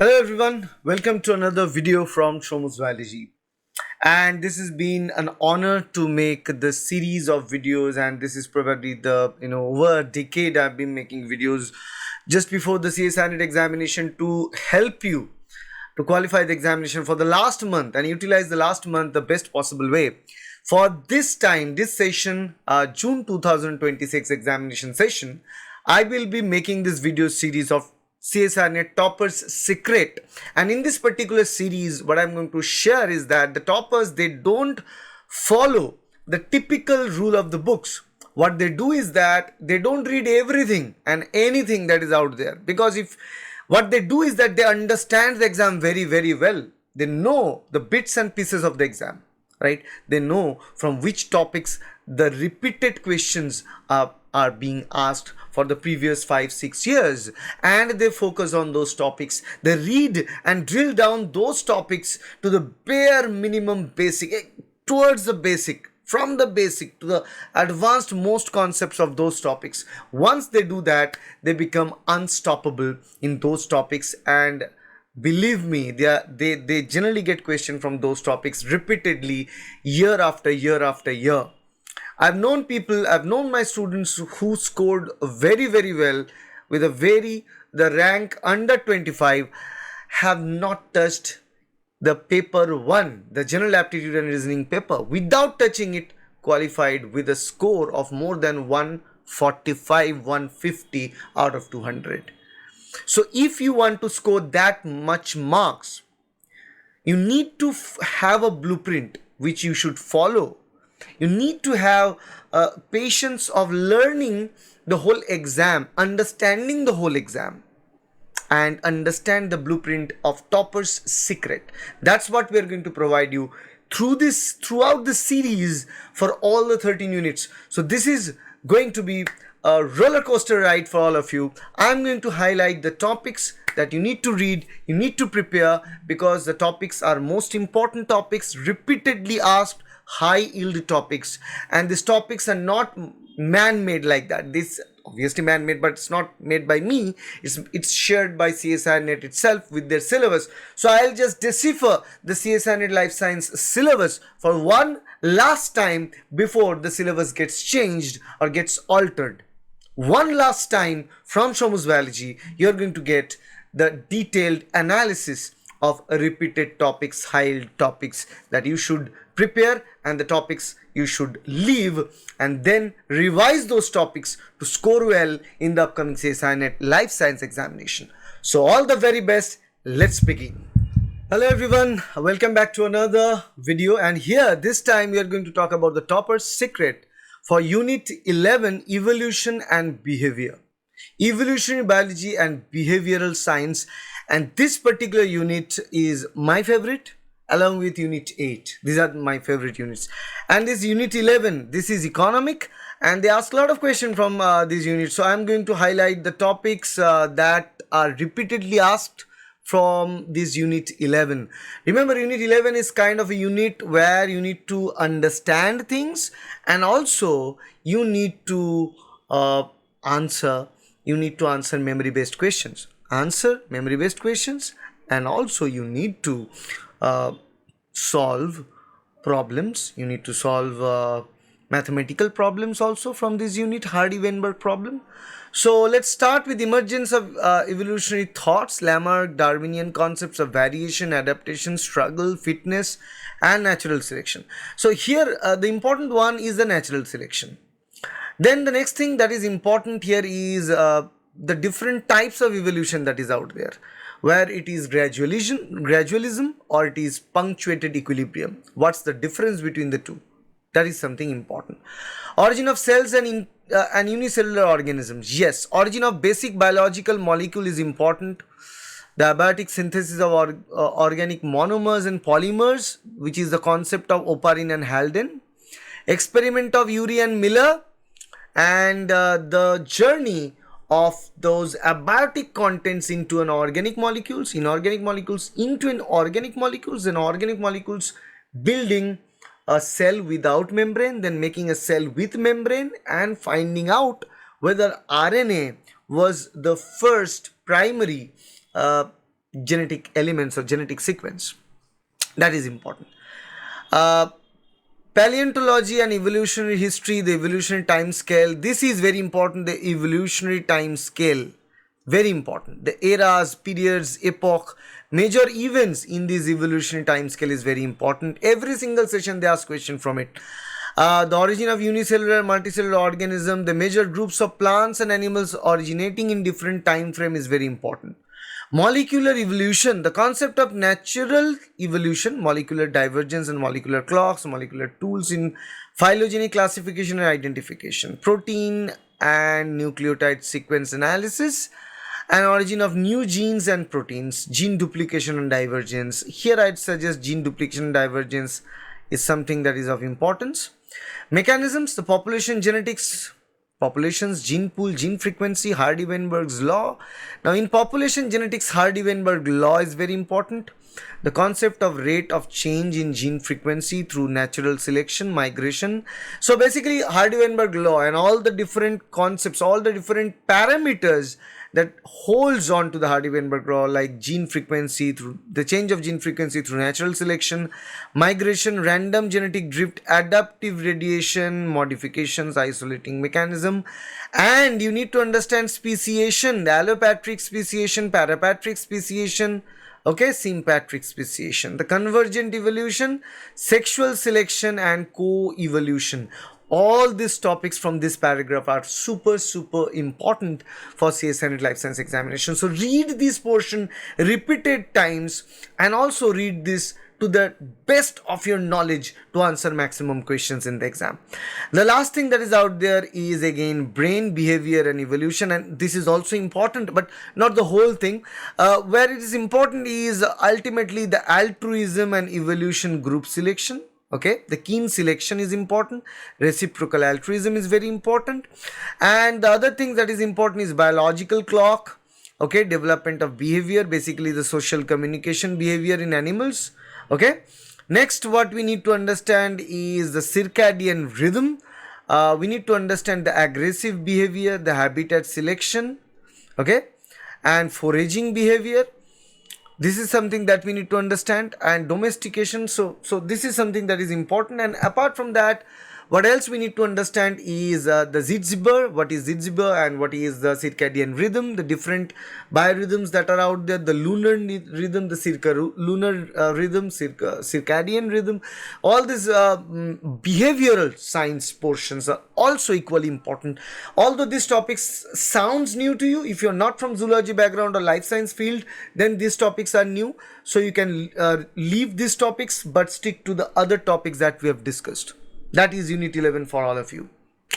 Hello everyone, welcome to another video from Shomu's Biology. And this has been an honor to make this series of videos, and this is probably the over a decade I've been making videos just before the CSIR NET examination to help you to qualify the examination for the last month and utilize the last month the best possible way. For this time, this session, June 2026 examination session, I will be making this video series of CSIR NET Toppers Secret. And in this particular series, what I'm going to share is that the toppers, they don't follow the typical rule of the books. What they do is that they don't read everything and anything that is out there, because if what they do is that they understand the exam very well. They know the bits and pieces of the exam, right? They know from which topics the repeated questions are being asked for the previous 5-6 years, and they focus on those topics. They read and drill down those topics to the bare minimum basic, towards the basic, from the basic to the advanced most concepts of those topics. Once they do that, they become unstoppable in those topics, and believe me, they generally get questioned from those topics repeatedly, year after year after year. I've known my students who scored very well with the rank under 25, have not touched the paper 1, the general aptitude and reasoning paper, without touching it, qualified with a score of more than 145, 150 out of 200. So if you want to score that much marks, you need to have a blueprint which you should follow. You need to have patience of learning the whole exam, understanding the whole exam, and understand the blueprint of Topper's Secret. That's what we're going to provide you throughout this series for all the 13 units. So this is going to be a roller coaster ride for all of you. I'm going to highlight the topics that you need to read, you need to prepare, because the topics are most important topics, repeatedly asked, high yield topics, and these topics are not man-made like that. This obviously man-made, but it's not made by me. It's shared by CSIR NET itself with their syllabus. So I'll just decipher the CSIR NET Life Science syllabus for one last time before the syllabus gets changed or gets altered. One last time from Shomu's Biology, you're going to get the detailed analysis of repeated topics, high topics that you should prepare, and the topics you should leave, and then revise those topics to score well in the upcoming CSIR NET Life Science examination. So all the very best. Let's begin. Hello everyone, welcome back to another video, and here this time we are going to talk about the Topper's Secret for Unit 11, Evolution and Behavior. Evolutionary biology and behavioral science, and this particular unit is my favorite along with unit 8. These are my favorite units. And this unit 11, this is economic, and they ask a lot of questions from these units. So I'm going to highlight the topics that are repeatedly asked from this unit 11. Remember, unit 11 is kind of a unit where you need to understand things, and also you need to answer memory based questions, and also you need to solve problems. You need to solve mathematical problems also from this unit, Hardy-Weinberg problem. So let's start with emergence of evolutionary thoughts, Lamarck, Darwinian concepts of variation, adaptation, struggle, fitness, and natural selection. So here the important one is the natural selection. Then the next thing that is important here is the different types of evolution that is out there, where it is gradualism or it is punctuated equilibrium. What's the difference between the two? That is something important. Origin of cells and unicellular organisms. Yes, origin of basic biological molecule is important. The abiotic synthesis of organic monomers and polymers, which is the concept of Oparin and Halden. Experiment of Urey and Miller, and the journey of those abiotic contents into inorganic molecules, and organic molecules building a cell without membrane, then making a cell with membrane, and finding out whether RNA was the first primary genetic elements or genetic sequence. That is important. Uh, Paleontology and evolutionary history, the evolutionary time scale. This is very important. The evolutionary time scale, very important. The eras, periods, epoch, major events in this evolutionary time scale is very important. Every single session they ask question from it. The origin of unicellular, multicellular organism, the major groups of plants and animals originating in different time frame is very important. Molecular evolution, the concept of natural evolution, molecular divergence and molecular clocks, molecular tools in phylogenetic classification and identification. Protein and nucleotide sequence analysis, and origin of new genes and proteins, gene duplication and divergence. Here I'd suggest gene duplication and divergence is something that is of importance. Mechanisms, the population genetics, populations, gene pool, gene frequency, Hardy-Weinberg's law. Now in population genetics, Hardy-Weinberg law is very important. The concept of rate of change in gene frequency through natural selection, migration. So basically Hardy-Weinberg law and all the different concepts, all the different parameters that holds on to the Hardy-Weinberg law, like gene frequency through the change of gene frequency through natural selection, migration, random genetic drift, adaptive radiation, modifications, isolating mechanism, and you need to understand speciation, the allopatric speciation, parapatric speciation, okay, sympatric speciation, the convergent evolution, sexual selection, and co-evolution. All these topics from this paragraph are super important for CSIR NET Life Science examination. So read this portion repeated times and also read this to the best of your knowledge to answer maximum questions in the exam. The last thing that is out there is again brain, behavior and evolution, and this is also important but not the whole thing. Where it is important is ultimately the altruism and evolution group selection. Okay, the kin selection is important, reciprocal altruism is very important, and the other thing that is important is biological clock, okay, development of behavior, basically the social communication behavior in animals. Okay, next what we need to understand is the circadian rhythm. We need to understand the aggressive behavior, the habitat selection, okay, and foraging behavior. This is something that we need to understand, and domestication. So this is something that is important. And apart from that, what else we need to understand is the Zitzibur, what is Zitzibur and what is the circadian rhythm, the different biorhythms that are out there, the lunar rhythm, the lunar rhythm, circadian rhythm. All these behavioral science portions are also equally important. Although these topics sounds new to you, if you're not from zoology background or life science field, then these topics are new. So you can leave these topics but stick to the other topics that we have discussed. That is Unit 11 for all of you.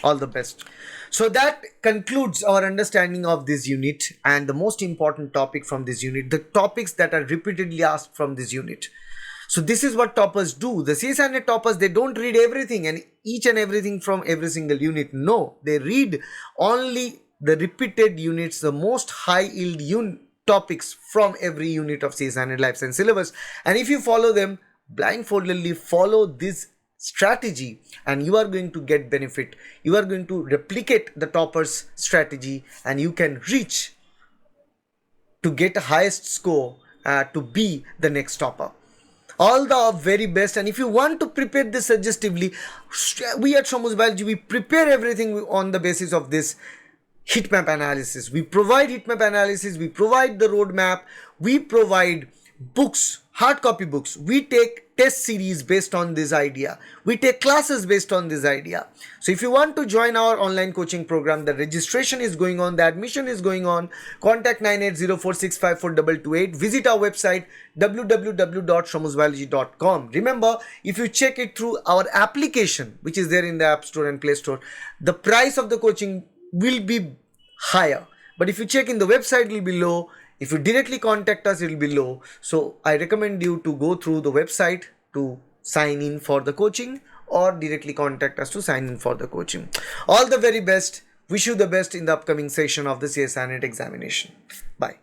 All the best. So that concludes our understanding of this unit and the most important topic from this unit, the topics that are repeatedly asked from this unit. So this is what toppers do. The CSIR NET toppers, they don't read everything and each and everything from every single unit. No, they read only the repeated units, the most high yield topics from every unit of CSIR NET Life Science syllabus. And if you follow them, blindfoldedly follow this strategy, and you are going to get benefit. You are going to replicate the toppers strategy and you can reach to get a highest score to be the next topper. All the very best. And if you want to prepare this suggestively, we at Shomu's Biology, we prepare everything on the basis of this heat map analysis. We provide heat map analysis, we provide the roadmap, we provide books, hard copy books, we take test series based on this idea, we take classes based on this idea. So if you want to join our online coaching program, the registration is going on, the admission is going on. Contact 9804654228. Visit our website www.shomusbiology.com. Remember, if you check it through our application, which is there in the App Store and Play Store, the price of the coaching will be higher, but if you check in the website, it will be low. If you directly contact us, it will be low. So I recommend you to go through the website to sign in for the coaching, or directly contact us to sign in for the coaching. All the very best. Wish you the best in the upcoming session of the CSIR NET examination. Bye.